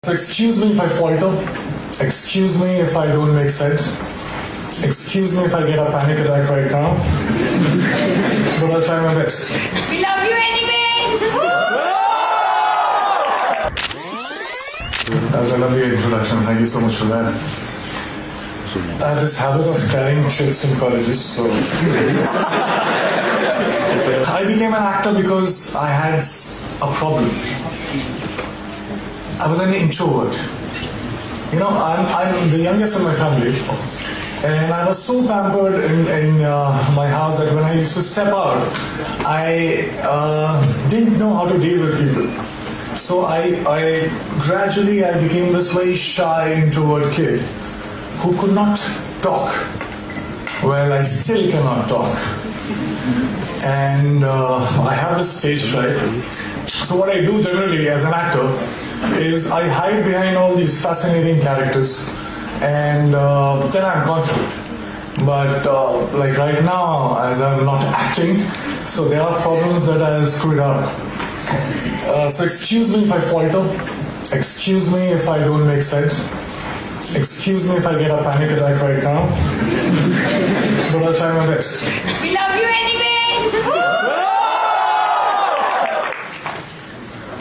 So excuse me if I falter, excuse me if I don't make sense, excuse me if I get a panic attack right now, but I'll try my best. We love you anyway! That was a lovely introduction, thank you so much for that. I had this habit of carrying chits in colleges, so I became an actor because I had a problem. I was an introvert. You know, I'm the youngest in my family, and I was so pampered in my house that when I used to step out, I didn't know how to deal with people. So I gradually became this very shy introvert kid who could not talk. Well, I still cannot talk. And I have this stage fright. So what I do generally as an actor is I hide behind all these fascinating characters, and then I'm confident. But like right now, as I'm not acting, so there are problems that I'll screw it up. So excuse me if I falter, excuse me if I don't make sense, excuse me if I get a panic attack right now, but I'll try my best. We love you anyway!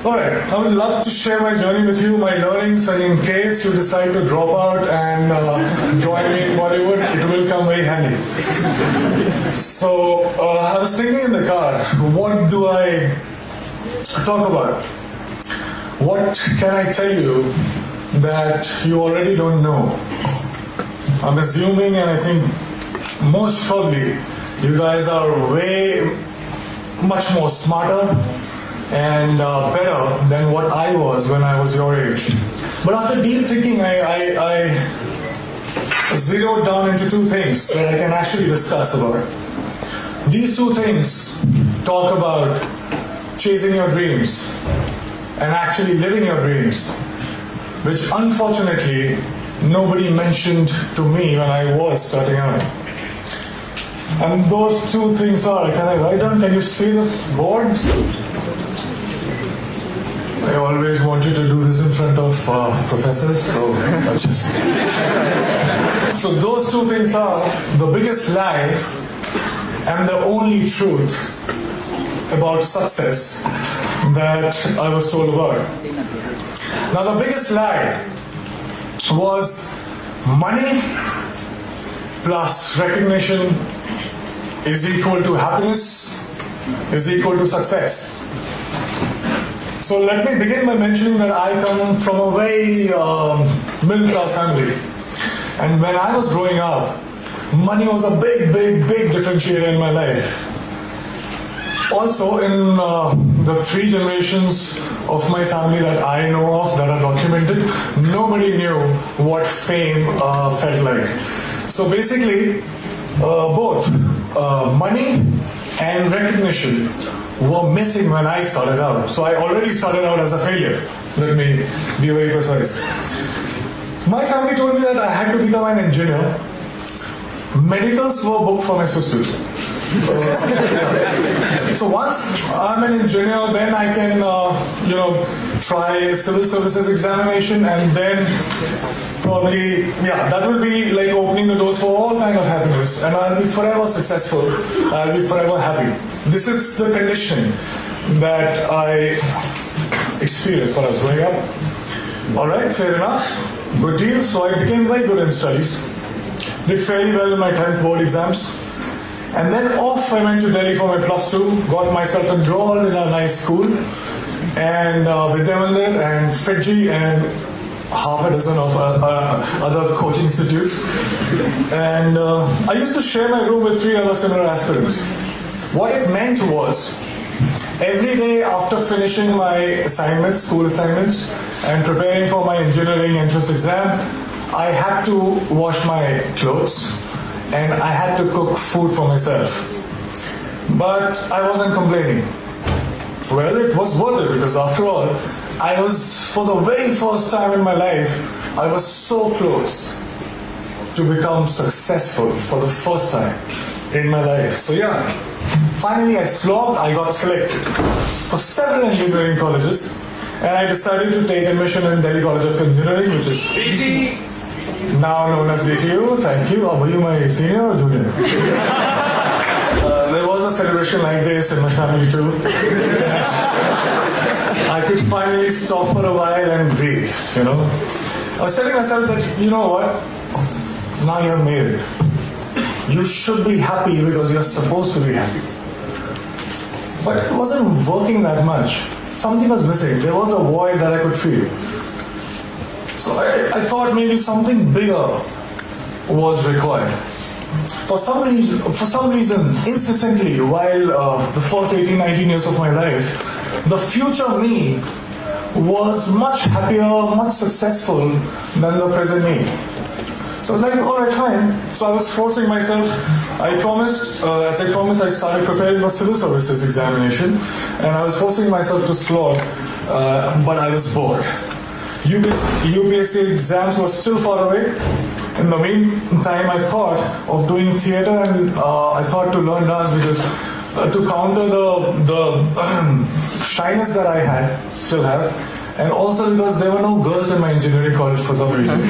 Alright, I would love to share my journey with you, my learnings, and in case you decide to drop out and join me in Bollywood, it will come very handy. So, I was thinking in the car, what do I talk about? What can I tell you that you already don't know? I'm assuming, and I think most probably, you guys are way much more smarter and better than what I was when I was your age. But after deep thinking, I zeroed down into two things that I can actually discuss about. These two things talk about chasing your dreams and actually living your dreams, which unfortunately nobody mentioned to me when I was starting out. And those two things are, can I write down? Can you see this board? I always wanted to do this in front of professors, so I just... So those two things are the biggest lie and the only truth about success that I was told about. Now the biggest lie was money plus recognition is equal to happiness, is equal to success. So let me begin by mentioning that I come from a very middle-class family. And when I was growing up, money was a big differentiator in my life. Also, in the three generations of my family that I know of, that are documented, nobody knew what fame felt like. So basically, both money and recognition were missing when I started out. So I already started out as a failure. Let me be very precise. My family told me that I had to become an engineer. Medicals were booked for my sisters. So once I'm an engineer, then I can, try civil services examination, and then probably, that will be like opening the doors for all kind of happiness, and I'll be forever successful. I'll be forever happy. This is the condition that I experienced when I was growing up. All right, fair enough. Good deal. So I became very good in studies. Did fairly well in my 10th board exams. And then off I went to Delhi for my +2, got myself enrolled in a nice school, and Vidyamandir and Fiji and half a dozen of other coaching institutes. And I used to share my room with 3 other similar aspirants. What it meant was, every day after finishing my assignments, school assignments, and preparing for my engineering entrance exam, I had to wash my clothes and I had to cook food for myself. But I wasn't complaining. Well, it was worth it, because after all, I was, for the very first time in my life, I was so close to become successful for the first time in my life. So finally I slogged, I got selected for several engineering colleges, and I decided to take admission in Delhi College of Engineering, which is now known as DTU. Thank you. Were you my senior or junior? There was a celebration like this in my family too. I could finally stop for a while and breathe, you know. I was telling myself that, you know what, now you're made it. You should be happy because you're supposed to be happy. But it wasn't working that much. Something was missing. There was a void that I could feel. So I thought maybe something bigger was required. For some reason, incessantly, while the first 18, 19 years of my life, the future me was much happier, much successful than the present me. So I was like, all right, fine. So I was forcing myself. I promised, I started preparing for civil services examination, and I was forcing myself to slog, but I was bored. UPSC exams were still far away. In the meantime, I thought of doing theatre, and I thought to learn dance because to counter the shyness that I still have, and also because there were no girls in my engineering college for some reason.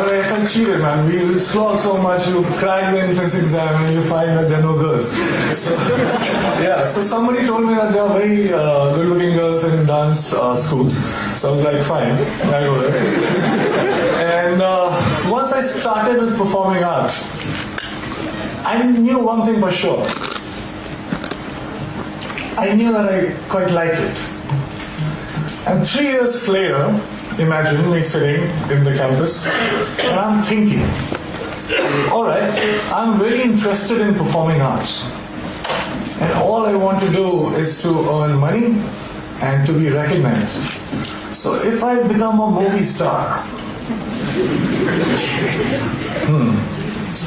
I felt cheated, man. We slog so much, you crack the entrance exam and you find that there are no girls. So somebody told me that there are very good-looking girls in dance schools. So I was like, fine, I'll go there. And once I started with performing arts, I knew one thing for sure. I knew that I quite liked it. And 3 years later, imagine me sitting in the campus and I'm thinking, all right, I'm really interested in performing arts. And all I want to do is to earn money and to be recognized. So if I become a movie star,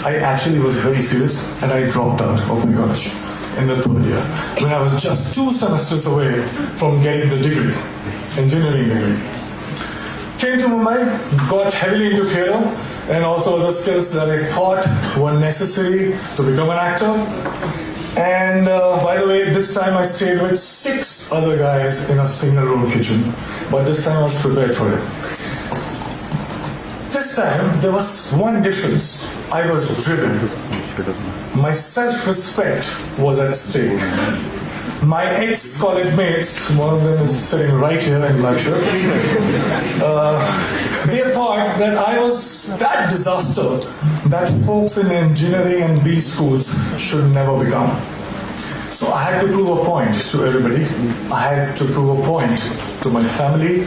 I actually was very serious and I dropped out of my college in the third year when I was just 2 semesters away from getting the degree, engineering degree. Came to Mumbai, got heavily into theatre and also other skills that I thought were necessary to become an actor. And by the way, this time I stayed with 6 other guys in a single room kitchen, but this time I was prepared for it. This time there was one difference. I was driven. My self-respect was at stake. My ex-college mates, one of them is sitting right here in black shirt, they thought that I was that disaster that folks in engineering and B schools should never become. So I had to prove a point to everybody. I had to prove a point to my family.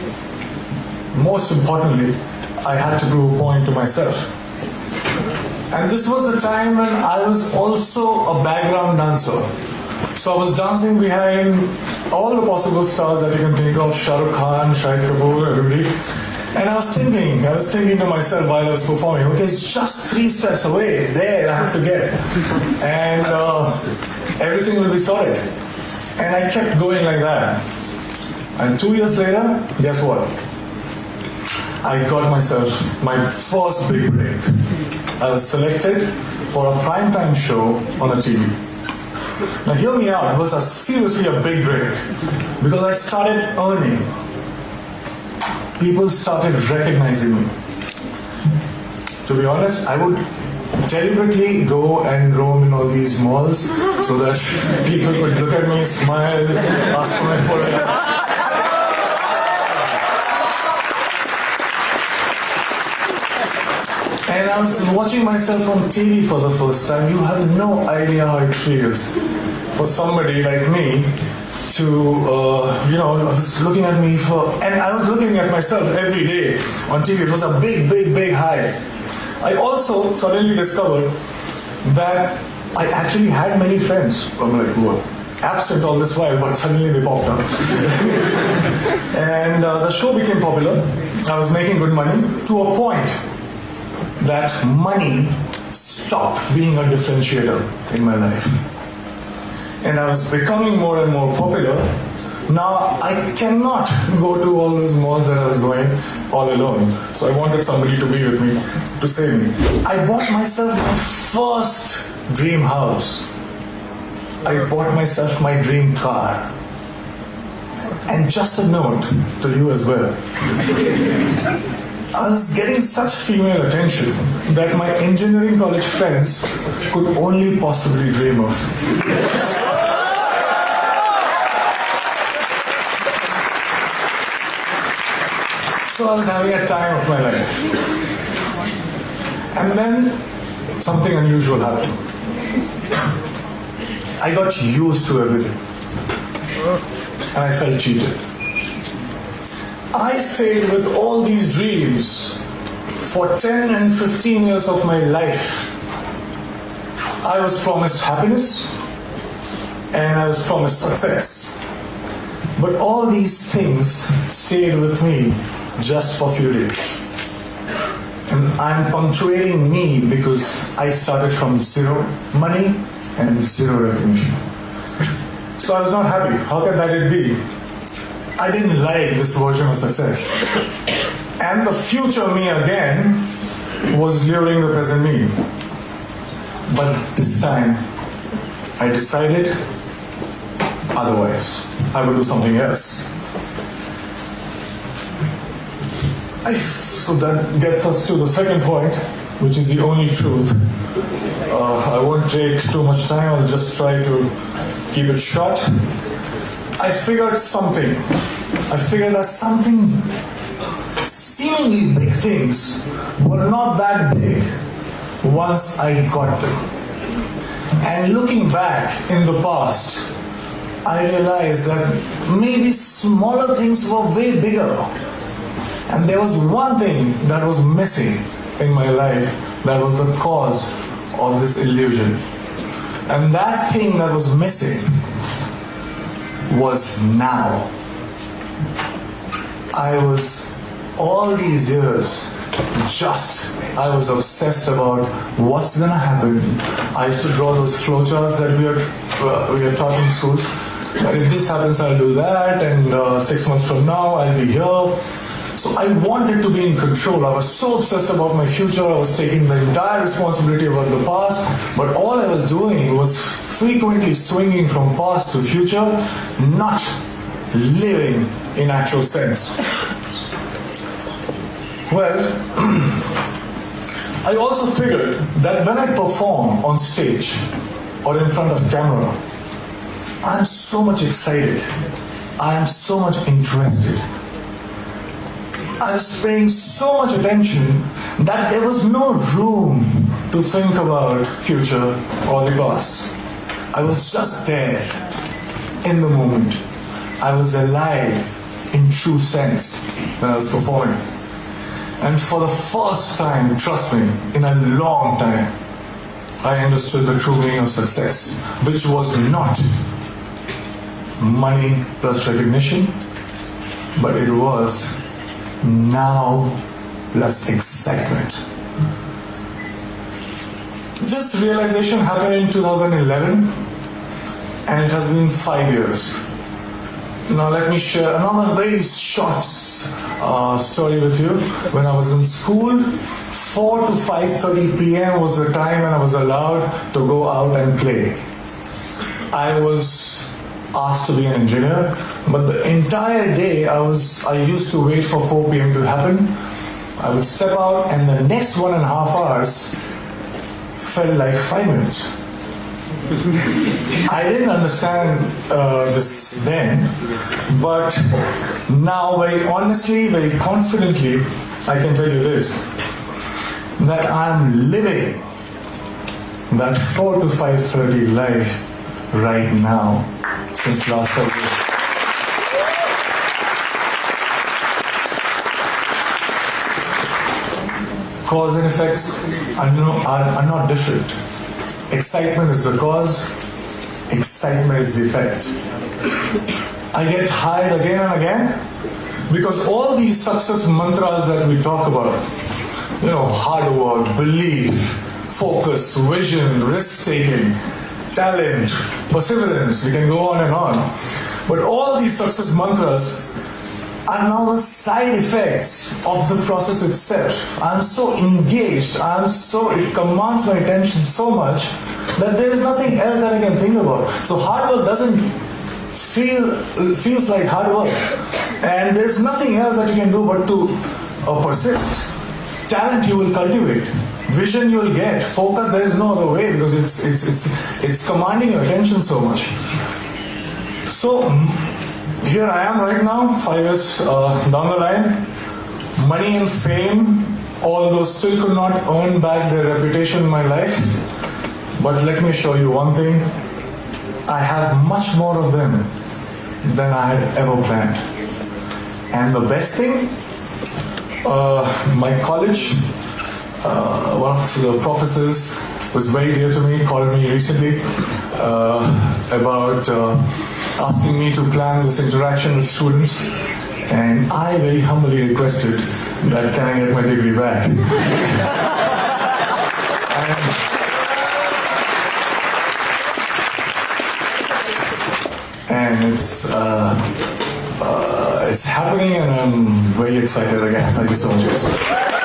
Most importantly, I had to prove a point to myself. And this was the time when I was also a background dancer. So I was dancing behind all the possible stars that you can think of, Shah Rukh Khan, Shahid Kapoor, everybody. And I was thinking to myself while I was performing, okay, it's just 3 steps away, there I have to get. And everything will be sorted. And I kept going like that. And 2 years later, guess what? I got myself my first big break. I was selected for a primetime show on a TV. Now hear me out, it was seriously a big break because I started earning. People started recognizing me. To be honest, I would deliberately go and roam in all these malls so that people could look at me, smile, ask for my photograph. And I was watching myself on TV for the first time. You have no idea how it feels for somebody like me to, I was looking at me and I was looking at myself every day on TV. It was a big, big, big high. I also suddenly discovered that I actually had many friends. I'm like, who were absent all this while, but suddenly they popped up. And the show became popular. I was making good money to a point that money stopped being a differentiator in my life. And I was becoming more and more popular. Now I cannot go to all those malls that I was going all alone. So I wanted somebody to be with me, to save me. I bought myself my first dream house. I bought myself my dream car. And just a note to you as well. I was getting such female attention that my engineering college friends could only possibly dream of. So I was having a time of my life. And then something unusual happened. I got used to everything. And I felt cheated. I stayed with all these dreams for 10 and 15 years of my life. I was promised happiness and I was promised success. But all these things stayed with me just for a few days. And I'm punctuating me because I started from zero money and zero recognition. So I was not happy. How can that it be? I didn't like this version of success. And the future me again was luring the present me. But this time, I decided otherwise. I would do something else. So that gets us to the second point, which is the only truth. I won't take too much time. I'll just try to keep it short. I figured something. I figured that something, seemingly big things, were not that big once I got them. And looking back in the past, I realized that maybe smaller things were way bigger. And there was one thing that was missing in my life that was the cause of this illusion. And that thing that was missing was now. I was, all these years, I was obsessed about what's gonna happen. I used to draw those flowcharts that we are taught in schools. That if this happens, I'll do that, and 6 months from now, I'll be here. So I wanted to be in control. I was so obsessed about my future. I was taking the entire responsibility about the past. But all I was doing was frequently swinging from past to future, not living in actual sense. Well, I also figured that when I perform on stage or in front of camera, I'm so much excited. I am so much interested. I was paying so much attention that there was no room to think about future or the past. I was just there in the moment. I was alive in true sense when I was performing. And for the first time, trust me, in a long time, I understood the true meaning of success, which was not money plus recognition, but it was now plus excitement. This realization happened in 2011 and it has been 5 years. Now let me share another very short story with you. When I was in school, 4 to 5:30 p.m. was the time when I was allowed to go out and play. I was asked to be an engineer, but the entire day I used to wait for 4 p.m. to happen. I would step out and the next 1.5 hours felt like 5 minutes. I didn't understand this then, but now very honestly, very confidently, I can tell you this, that I'm living that 4 to 5:30 life right now since last 5 years. Cause and effects are not different. Excitement is the cause, excitement is the effect. I get tired again and again because all these success mantras that we talk about, hard work, belief, focus, vision, risk-taking, talent, perseverance, we can go on and on. But all these success mantras are now the side effects of the process itself. I'm so engaged, it commands my attention so much that there is nothing else that I can think about. So hard work doesn't feels like hard work, and there's nothing else that you can do but to persist. Talent you will cultivate, vision you will get, focus there is no other way because it's commanding your attention so much. So here I am right now, 5 years down the line. Money and fame, although still could not earn back their reputation in my life. But let me show you one thing. I have much more of them than I had ever planned. And the best thing, my college, one of the professors was very dear to me, called me recently about asking me to plan this interaction with students. And I very humbly requested that can I get my degree back? and it's happening, and I'm very excited again. Thank you so much.